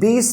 20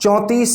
34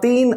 3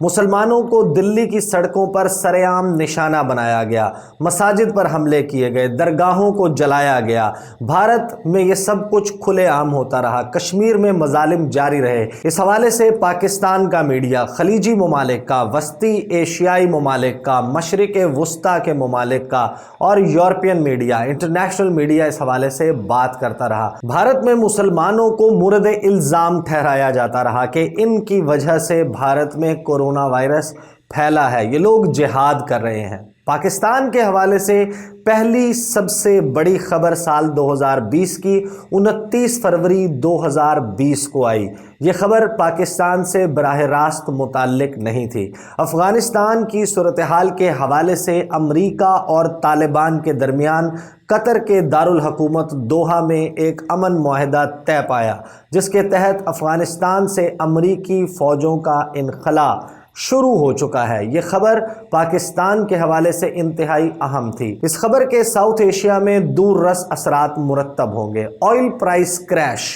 مسلمانوں کو دلی کی سڑکوں پر سرعام نشانہ بنایا گیا، مساجد پر حملے کیے گئے، درگاہوں کو جلایا گیا۔ بھارت میں یہ سب کچھ کھلے عام ہوتا رہا، کشمیر میں مظالم جاری رہے۔ اس حوالے سے پاکستان کا میڈیا خلیجی ممالک کا، وسطی ایشیائی ممالک کا، مشرق وسطیٰ کے ممالک کا اور یورپین میڈیا، انٹرنیشنل میڈیا اس حوالے سے بات کرتا رہا۔ بھارت میں مسلمانوں کو مورد الزام ٹھہرایا جاتا رہا کہ ان کی وجہ سے بھارت میں کورونا وائرس پھیلا ہے، یہ لوگ جہاد کر رہے ہیں۔ پاکستان کے حوالے سے پہلی سب سے بڑی خبر سال 2020 کی 29 فروری 2020 کو آئی۔ یہ خبر پاکستان سے براہ راست متعلق نہیں تھی۔ افغانستان کی صورتحال کے حوالے سے امریکہ اور طالبان کے درمیان قطر کے دارالحکومت دوحہ میں ایک امن معاہدہ طے پایا، جس کے تحت افغانستان سے امریکی فوجوں کا انخلا شروع ہو چکا ہے۔ یہ خبر پاکستان کے حوالے سے انتہائی اہم تھی۔ اس خبر کے ساؤتھ ایشیا میں دور رس اثرات مرتب ہوں گے۔ آئل پرائس کریش،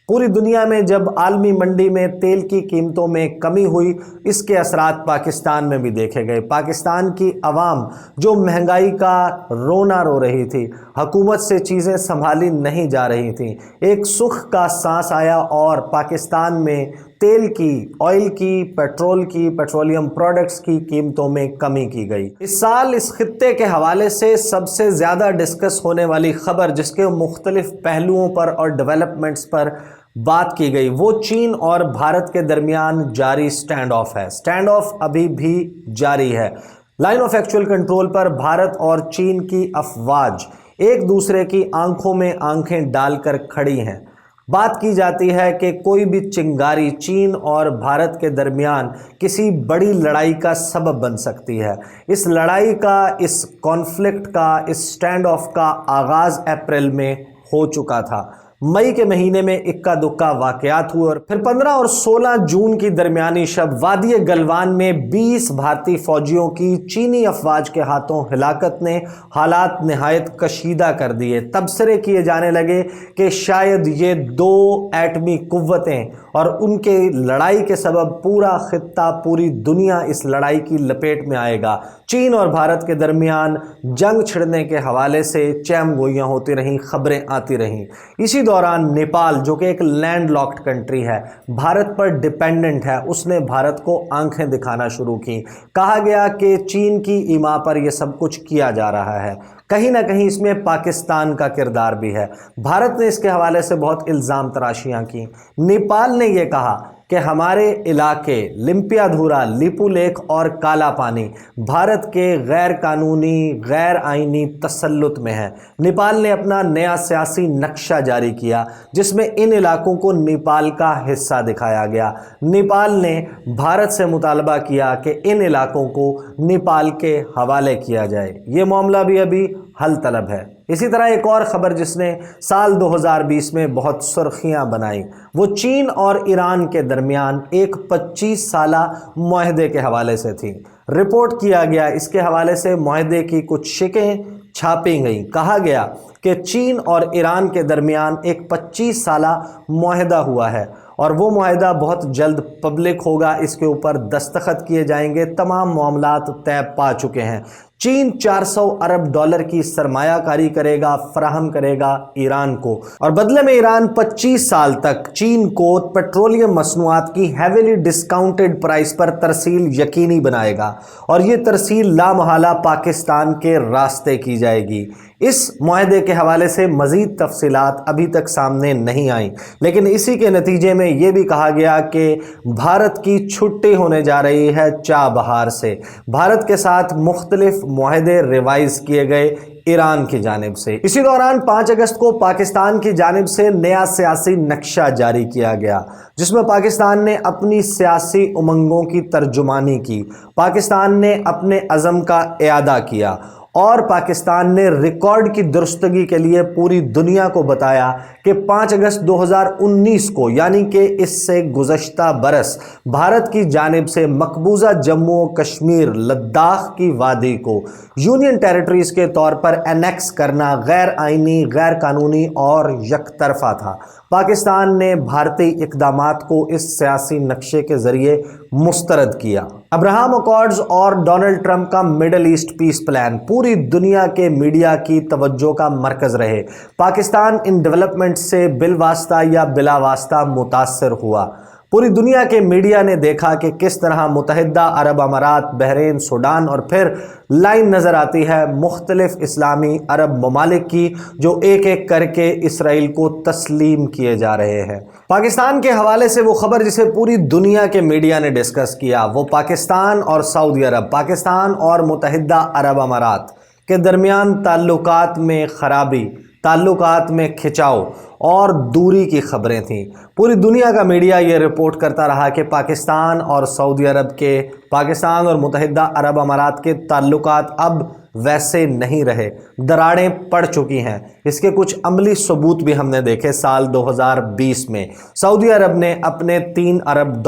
پوری دنیا میں جب عالمی منڈی میں تیل کی قیمتوں میں کمی ہوئی، اس کے اثرات پاکستان میں بھی دیکھے گئے۔ پاکستان کی عوام جو مہنگائی کا رونا رو رہی تھی، حکومت سے چیزیں سنبھالی نہیں جا رہی تھیں، ایک سکھ کا سانس آیا اور پاکستان میں تیل کی، آئل کی، پیٹرول کی، پیٹرولیم پروڈکٹس کی قیمتوں میں کمی کی گئی۔ اس سال اس خطے کے حوالے سے سب سے زیادہ ڈسکس ہونے والی خبر، جس کے مختلف پہلوؤں پر اور ڈیولپمنٹس پر بات کی گئی، وہ چین اور بھارت کے درمیان جاری سٹینڈ آف ہے۔ سٹینڈ آف ابھی بھی جاری ہے۔ لائن آف ایکچوئل کنٹرول پر بھارت اور چین کی افواج ایک دوسرے کی آنکھوں میں آنکھیں ڈال کر کھڑی ہیں۔ بات کی جاتی ہے کہ کوئی بھی چنگاری چین اور بھارت کے درمیان کسی بڑی لڑائی کا سبب بن سکتی ہے۔ اس لڑائی کا، اس کانفلکٹ کا، اس سٹینڈ آف کا آغاز اپریل میں ہو چکا تھا۔ مئی کے مہینے میں اکا دکا واقعات ہوئے اور پھر 15 اور 16 جون کی درمیانی شب وادی گلوان میں 20 بھارتی فوجیوں کی چینی افواج کے ہاتھوں ہلاکت نے حالات نہایت کشیدہ کر دیے۔ تبصرے کیے جانے لگے کہ شاید یہ دو ایٹمی قوتیں اور ان کے لڑائی کے سبب پورا خطہ، پوری دنیا اس لڑائی کی لپیٹ میں آئے گا۔ چین اور بھارت کے درمیان جنگ چھڑنے کے حوالے سے چہم گوئیاں ہوتی رہیں، خبریں آتی رہیں۔ اسی دوران نیپال، جو کہ ایک لینڈ لاکڈ کنٹری ہے، بھارت پر ڈیپینڈنٹ ہے، اس نے بھارت کو آنکھیں دکھانا شروع کی۔ کہا گیا کہ چین کی ایما پر یہ سب کچھ کیا جا رہا ہے۔ کہیں نہ کہیں اس میں پاکستان کا کردار بھی ہے۔ بھارت نے اس کے حوالے سے بہت الزام تراشیاں کی۔ نیپال نے یہ کہا کہ ہمارے علاقے لمپیا دھورا، لیپو لیک اور کالا پانی بھارت کے غیر قانونی، غیر آئینی تسلط میں ہے۔ نیپال نے اپنا نیا سیاسی نقشہ جاری کیا، جس میں ان علاقوں کو نیپال کا حصہ دکھایا گیا۔ نیپال نے بھارت سے مطالبہ کیا کہ ان علاقوں کو نیپال کے حوالے کیا جائے۔ یہ معاملہ بھی ابھی حل طلب ہے۔ اسی طرح ایک اور خبر جس نے سال 2020 میں بہت سرخیاں بنائی، وہ چین اور ایران کے درمیان ایک 25 سالہ معاہدے کے حوالے سے تھی۔ رپورٹ کیا گیا، اس کے حوالے سے معاہدے کی کچھ شقیں چھاپی گئیں۔ کہا گیا کہ چین اور ایران کے درمیان ایک 25 سالہ معاہدہ ہوا ہے اور وہ معاہدہ بہت جلد پبلک ہوگا، اس کے اوپر دستخط کیے جائیں گے، تمام معاملات طے پا چکے ہیں۔ چین 400 ارب ڈالر کی سرمایہ کاری کرے گا، فراہم کرے گا ایران کو، اور بدلے میں ایران 25 سال تک چین کو پیٹرولیم مصنوعات کی ہیویلی ڈسکاؤنٹڈ پرائس پر ترسیل یقینی بنائے گا، اور یہ ترسیل لامحالہ پاکستان کے راستے کی جائے گی۔ اس معاہدے کے حوالے سے مزید تفصیلات ابھی تک سامنے نہیں آئیں، لیکن اسی کے نتیجے میں یہ بھی کہا گیا کہ بھارت کی چھٹی ہونے جا رہی ہے چابہار سے۔ بھارت کے ساتھ مختلف معاہدے ریوائز کیے گئے ایران کی جانب سے۔ اسی دوران 5 اگست کو پاکستان کی جانب سے نیا سیاسی نقشہ جاری کیا گیا، جس میں پاکستان نے اپنی سیاسی امنگوں کی ترجمانی کی، پاکستان نے اپنے عزم کا اعادہ کیا، اور پاکستان نے ریکارڈ کی درستگی کے لیے پوری دنیا کو بتایا کہ 5 اگست 2019 کو، یعنی کہ اس سے گزشتہ برس، بھارت کی جانب سے مقبوضہ جموں و کشمیر، لداخ کی وادی کو یونین ٹیریٹریز کے طور پر انیکس کرنا غیر آئینی، غیر قانونی اور یک طرفہ تھا۔ پاکستان نے بھارتی اقدامات کو اس سیاسی نقشے کے ذریعے مسترد کیا۔ ابراہم اکارڈز اور ڈونلڈ ٹرمپ کا مڈل ایسٹ پیس پلان پوری دنیا کے میڈیا کی توجہ کا مرکز رہے۔ پاکستان ان ڈیولپمنٹ سے بالواسطہ یا بلا واسطہ متاثر ہوا۔ پوری دنیا کے میڈیا نے دیکھا کہ کس طرح متحدہ عرب امارات، بحرین، سوڈان اور پھر لائن نظر آتی ہے مختلف اسلامی عرب ممالک کی جو ایک ایک کر کے اسرائیل کو تسلیم کیے جا رہے ہیں۔ پاکستان کے حوالے سے وہ خبر جسے پوری دنیا کے میڈیا نے ڈسکس کیا وہ پاکستان اور سعودی عرب، پاکستان اور متحدہ عرب امارات کے درمیان تعلقات میں خرابی، تعلقات میں کھچاؤ اور دوری کی خبریں تھیں۔ پوری دنیا کا میڈیا یہ رپورٹ کرتا رہا کہ پاکستان اور سعودی عرب کے، پاکستان اور متحدہ عرب امارات کے تعلقات اب ویسے نہیں رہے، دراڑیں پڑ چکی ہیں۔ اس کے کچھ عملی ثبوت بھی ہم نے دیکھے۔ سال 2020 میں سعودی عرب نے اپنے $3 ارب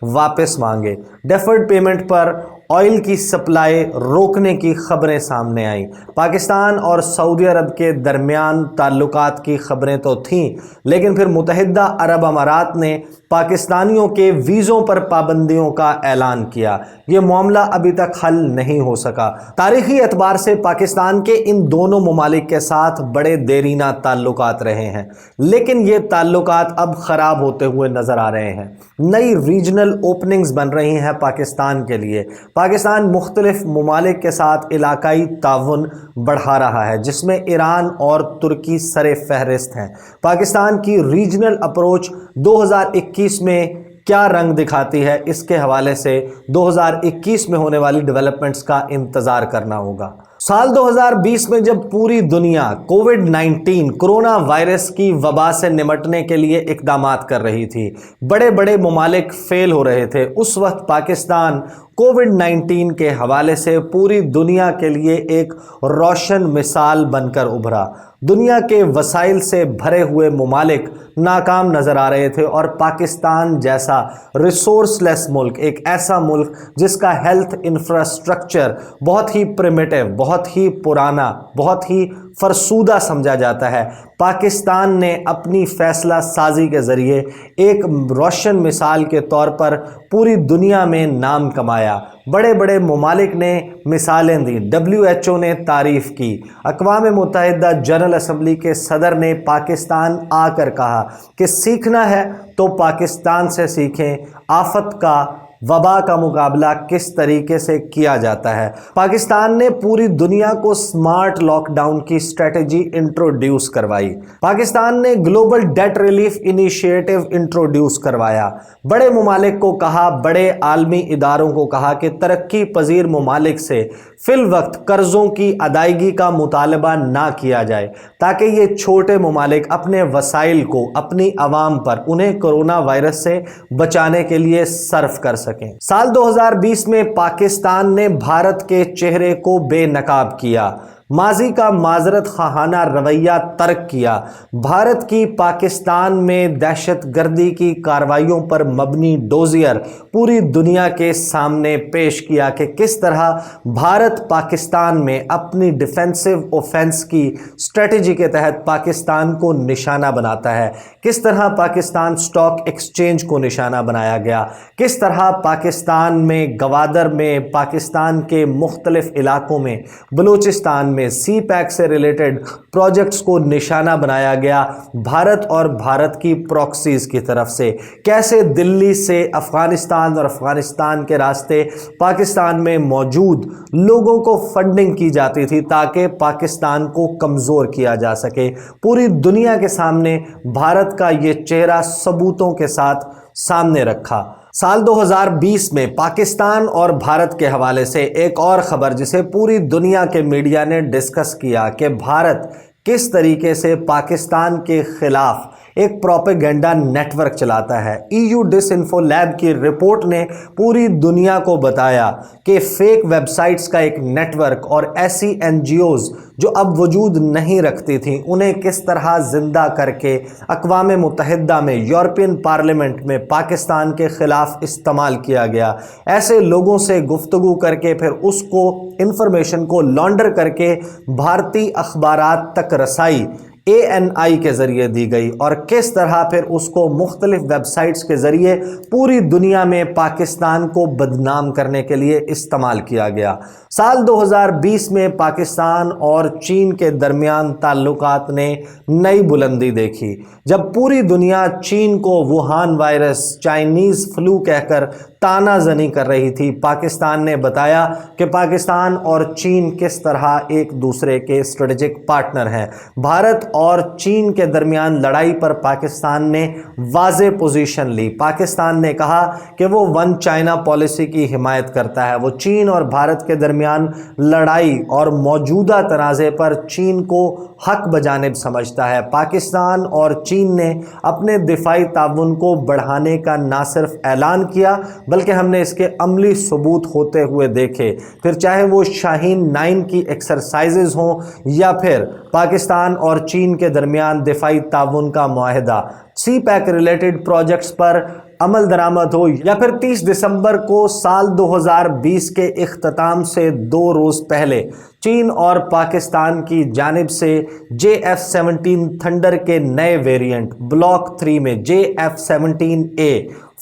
واپس مانگے۔ ڈیفرڈ پیمنٹ پر آئل کی سپلائی روکنے کی خبریں سامنے آئیں۔ پاکستان اور سعودی عرب کے درمیان تعلقات کی خبریں تو تھیں، لیکن پھر متحدہ عرب امارات نے پاکستانیوں کے ویزوں پر پابندیوں کا اعلان کیا۔ یہ معاملہ ابھی تک حل نہیں ہو سکا۔ تاریخی اعتبار سے پاکستان کے ان دونوں ممالک کے ساتھ بڑے دیرینہ تعلقات رہے ہیں، لیکن یہ تعلقات اب خراب ہوتے ہوئے نظر آ رہے ہیں۔ نئی ریجنل اوپننگز بن رہی ہیں پاکستان کے لیے۔ پاکستان مختلف ممالک کے ساتھ علاقائی تعاون بڑھا رہا ہے، جس میں ایران اور ترکی سر فہرست ہیں۔ پاکستان کی ریجنل اپروچ 2021 میں کیا رنگ دکھاتی ہے، اس کے حوالے سے 2021 میں ہونے والی ڈیولپمنٹس کا انتظار کرنا ہوگا۔ سال 2020 میں جب پوری دنیا کووڈ-19 کرونا وائرس کی وبا سے نمٹنے کے لیے اقدامات کر رہی تھی، بڑے بڑے ممالک فیل ہو رہے تھے، اس وقت پاکستان کووڈ-19 کے حوالے سے پوری دنیا کے لیے ایک روشن مثال بن کر ابھرا۔ دنیا کے وسائل سے بھرے ہوئے ممالک ناکام نظر آ رہے تھے اور پاکستان جیسا ریسورس لیس ملک، ایک ایسا ملک جس کا ہیلتھ انفراسٹرکچر بہت ہی پریمیٹیو، بہت ہی پرانا، بہت ہی فرسودہ سمجھا جاتا ہے، پاکستان نے اپنی فیصلہ سازی کے ذریعے ایک روشن مثال کے طور پر پوری دنیا میں نام کمایا۔ بڑے بڑے ممالک نے مثالیں دیں، WHO نے تعریف کی، اقوام متحدہ جنرل اسمبلی کے صدر نے پاکستان آ کر کہا کہ سیکھنا ہے تو پاکستان سے سیکھیں، آفت کا، وبا کا مقابلہ کس طریقے سے کیا جاتا ہے۔ پاکستان نے پوری دنیا کو سمارٹ لاک ڈاؤن کی اسٹریٹجی انٹروڈیوس کروائی۔ پاکستان نے global debt relief initiative introduce کروایا۔ بڑے ممالک کو کہا، بڑے عالمی اداروں کو کہا کہ ترقی پذیر ممالک سے فی الوقت قرضوں کی ادائیگی کا مطالبہ نہ کیا جائے، تاکہ یہ چھوٹے ممالک اپنے وسائل کو اپنی عوام پر انہیں کرونا وائرس سے بچانے کے لیے صرف کر سکیں۔ سال 2020 میں پاکستان نے بھارت کے چہرے کو بے نقاب کیا، ماضی کا معذرت خواہانہ رویہ ترک کیا، بھارت کی پاکستان میں دہشت گردی کی کارروائیوں پر مبنی ڈوزیر پوری دنیا کے سامنے پیش کیا کہ کس طرح بھارت پاکستان میں اپنی ڈیفینسو اوفینس کی اسٹریٹجی کے تحت پاکستان کو نشانہ بناتا ہے، کس طرح پاکستان اسٹاک ایکسچینج کو نشانہ بنایا گیا، کس طرح پاکستان میں گوادر میں، پاکستان کے مختلف علاقوں میں، بلوچستان میں سی پیک سے ریلیٹڈ پروجیکٹس کو نشانہ بنایا گیا بھارت اور بھارت کی پروکسیز کی طرف سے، کیسے دلی سے افغانستان اور افغانستان کے راستے پاکستان میں موجود لوگوں کو فنڈنگ کی جاتی تھی تاکہ پاکستان کو کمزور کیا جا سکے۔ پوری دنیا کے سامنے بھارت کا یہ چہرہ ثبوتوں کے ساتھ سامنے رکھا۔ سال 2020 میں پاکستان اور بھارت کے حوالے سے ایک اور خبر جسے پوری دنیا کے میڈیا نے ڈسکس کیا کہ بھارت کس طریقے سے پاکستان کے خلاف ایک پروپیگنڈا نیٹ ورک چلاتا ہے۔ EU ڈس انفو لیب کی رپورٹ نے پوری دنیا کو بتایا کہ فیک ویب سائٹس کا ایک نیٹ ورک اور ایسی NGOز جو اب وجود نہیں رکھتی تھیں انہیں کس طرح زندہ کر کے اقوام متحدہ میں، یورپین پارلیمنٹ میں پاکستان کے خلاف استعمال کیا گیا۔ ایسے لوگوں سے گفتگو کر کے پھر اس کو انفارمیشن کو لانڈر کر کے بھارتی اخبارات تک رسائی، ANI کے ذریعے دی گئی اور کس طرح پھر اس کو مختلف ویب سائٹس کے ذریعے پوری دنیا میں پاکستان کو بدنام کرنے کے لیے استعمال کیا گیا۔ سال 2020 میں پاکستان اور چین کے درمیان تعلقات نے نئی بلندی دیکھی جب پوری دنیا چین کو ووہان وائرس، چائنیز فلو کہہ کر تانا زنی کر رہی تھی۔ پاکستان نے بتایا کہ پاکستان اور چین کس طرح ایک دوسرے کے اسٹریٹجک پارٹنر ہیں۔ بھارت اور چین کے درمیان لڑائی پر پاکستان نے واضح پوزیشن لی۔ پاکستان نے کہا کہ وہ ون چائنا پالیسی کی حمایت کرتا ہے۔ وہ چین اور بھارت کے درمیان لڑائی اور موجودہ تنازع پر چین کو حق بجانب سمجھتا ہے۔ پاکستان اور چین نے اپنے دفاعی تعاون کو بڑھانے کا نہ صرف اعلان کیا بلکہ ہم نے اس کے عملی ثبوت ہوتے ہوئے دیکھے، پھر چاہے وہ شاہین 9 کی ایکسرسائزز ہوں یا پھر پاکستان اور چین کے درمیان دفاعی تعاون کا معاہدہ، سی پیک ریلیٹڈ پروجیکٹس پر عمل درآمد ہو یا پھر 30 دسمبر کو سال 2020 کے اختتام سے 2 روز پہلے چین اور پاکستان کی جانب سے JF-17 تھنڈر کے نئے ویریئنٹ بلاک 3 میں JF-17A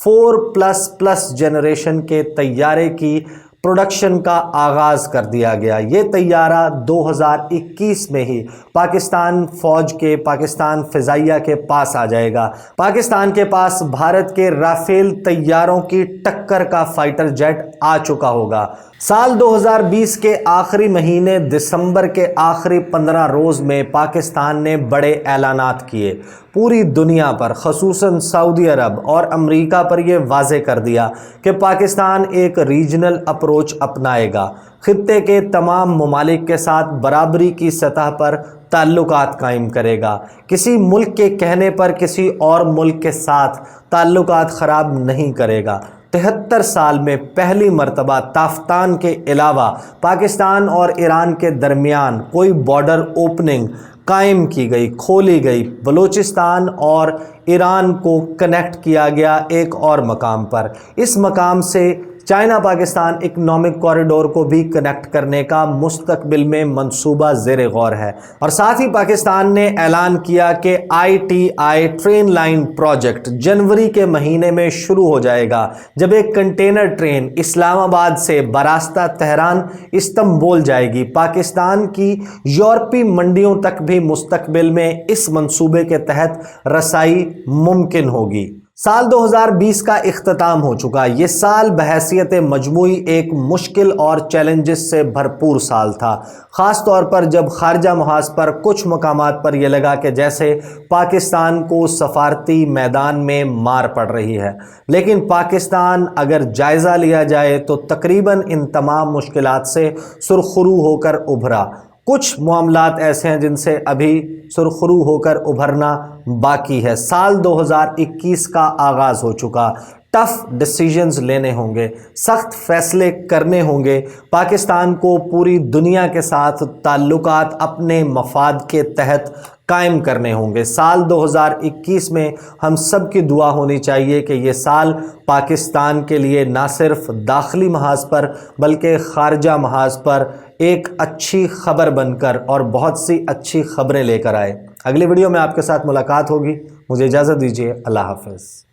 4++ جنریشن کے طیارے کی پروڈکشن کا آغاز کر دیا گیا۔ یہ طیارہ 2021 میں ہی پاکستان فوج کے، پاکستان فضائیہ کے پاس آ جائے گا۔ پاکستان کے پاس بھارت کے رافیل طیاروں کی ٹکر کا فائٹر جیٹ آ چکا ہوگا۔ سال 2020 کے آخری مہینے دسمبر کے آخری 15 روز میں پاکستان نے بڑے اعلانات کیے۔ پوری دنیا پر، خصوصاً سعودی عرب اور امریکہ پر یہ واضح کر دیا کہ پاکستان ایک ریجنل اپروچ اپنائے گا، خطے کے تمام ممالک کے ساتھ برابری کی سطح پر تعلقات قائم کرے گا، کسی ملک کے کہنے پر کسی اور ملک کے ساتھ تعلقات خراب نہیں کرے گا۔ 73 سال میں پہلی مرتبہ تافتان کے علاوہ پاکستان اور ایران کے درمیان کوئی بارڈر اوپننگ قائم کی گئی، کھولی گئی۔ بلوچستان اور ایران کو کنیکٹ کیا گیا ایک اور مقام پر۔ اس مقام سے چائنا پاکستان اکنامک کوریڈور کو بھی کنیکٹ کرنے کا مستقبل میں منصوبہ زیر غور ہے۔ اور ساتھ ہی پاکستان نے اعلان کیا کہ ITI ٹرین لائن پروجیکٹ جنوری کے مہینے میں شروع ہو جائے گا، جب ایک کنٹینر ٹرین اسلام آباد سے براستہ تہران استنبول جائے گی۔ پاکستان کی یورپی منڈیوں تک بھی مستقبل میں اس منصوبے کے تحت رسائی ممکن ہوگی۔ سال 2020 کا اختتام ہو چکا۔ یہ سال بحیثیت مجموعی ایک مشکل اور چیلنجز سے بھرپور سال تھا، خاص طور پر جب خارجہ محاذ پر کچھ مقامات پر یہ لگا کہ جیسے پاکستان کو سفارتی میدان میں مار پڑ رہی ہے۔ لیکن پاکستان اگر جائزہ لیا جائے تو تقریباً ان تمام مشکلات سے سرخرو ہو کر ابھرا۔ کچھ معاملات ایسے ہیں جن سے ابھی سرخرو ہو کر ابھرنا باقی ہے۔ سال 2021 کا آغاز ہو چکا۔ ٹف ڈیسیژنز لینے ہوں گے، سخت فیصلے کرنے ہوں گے۔ پاکستان کو پوری دنیا کے ساتھ تعلقات اپنے مفاد کے تحت قائم کرنے ہوں گے۔ سال 2021 میں ہم سب کی دعا ہونی چاہیے کہ یہ سال پاکستان کے لیے نہ صرف داخلی محاذ پر بلکہ خارجہ محاذ پر ایک اچھی خبر بن کر اور بہت سی اچھی خبریں لے کر آئے۔ اگلی ویڈیو میں آپ کے ساتھ ملاقات ہوگی۔ مجھے اجازت دیجیے۔ اللہ حافظ۔